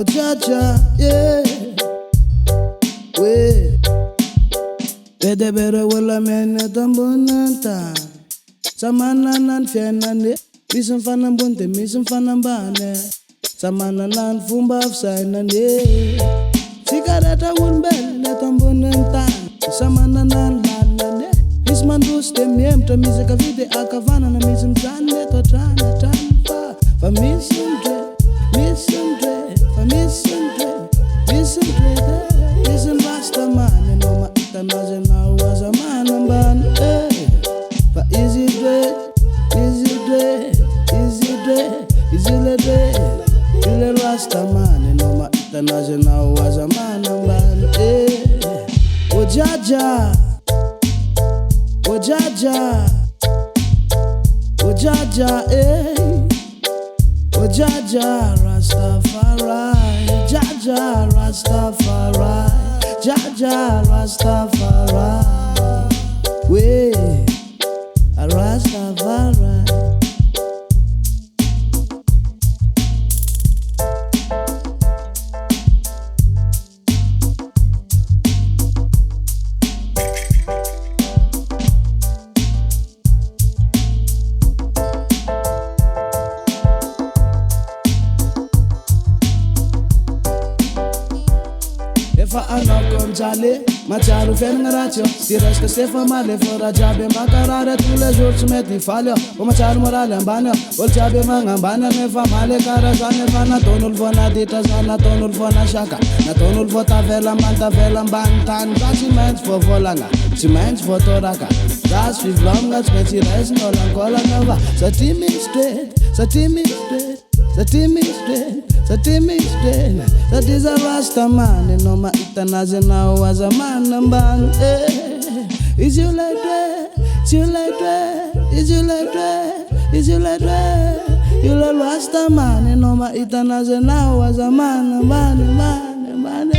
oh Jaja, yeah. We, bede bere wala mene tambunanta. Samana nan fianane, misum fanam bunte, misum fanam bane. Samana nan fumba afsainane. Cigaretta wun belle tambunanta. Samana nan lanane. Misman buste miemta misaka vide akavana na misum tane to trana tanfa. Fa misum dre, misum dre, fa misum dre, misum dre. Misum basta man, no ma itanaze na was a man amban. Fa easy dre, easy dre, easy dre, easy le dre. Ile rasta man, no ma itanaze na was a man amban. Oh Jaja. Oh Jaja, oh Jaja, eh. Oh Jaja, Rastafari, Jaja, Rastafari, Jaja, Rastafari. We, a Rastafari. Fa anakon jale, macharu fen ngaratio. Si resca sefa male fora jabe makarare tous les jours tu metti falio. O macharu morale ambania, ol jabe mangambania me fa male cara zane fa na tonul fona dita zana tonul fona shaka. Na tonul fota vela manta vela bantan. That's meant for volanga, she meant for toraka. Das fi vlonga speci res no lankola nova. Sa team is straight, sa team is straight. The team is straight, the team is straight. That is a Rasta man, no ma itanaze now as a man amban. Is you like that? Is you like that? Is you like that? Is you like that? You like Rasta man, no ma itanaze now as a man amban, man.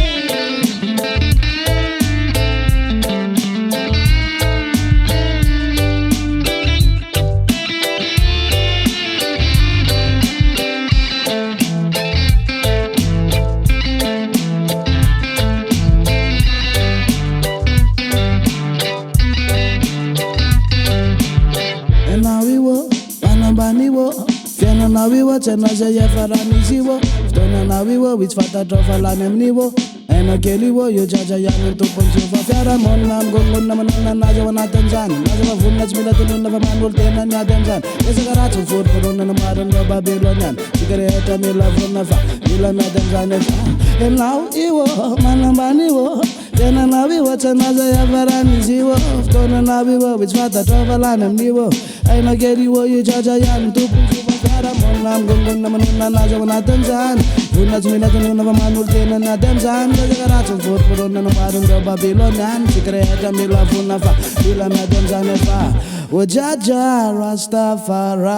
Fiana na wiwo, tena zeye faraniziwo. Stona na wiwo, which fata trofala nemniwo. Ena keliwo, yo Jaja yani tupon chufa. Fiara mon nam gongon na manana naja wana Tanzania. Naja wafuna chmila tununa vamanul tena nya Tanzania. Yesa karatu food korona na maran na Babylonian. Sigareta mila vuna fa, mila na Tanzania fa. And now iwo, manambaniwo. Tena na wiwo, tena zeye faraniziwo. Stona na wiwo, which fata trofala nemniwo. Ena keliwo, yo Jaja yani tupon chufa. Monam gongon na manuna naja wana Tanzania. Vuna chmila tununa vamanul tena nya Tanzania. Karatu food korona na maran na Babylonian. Sigareta mila vuna fa, mila na Tanzania fa. Oh Jaja Rastafari.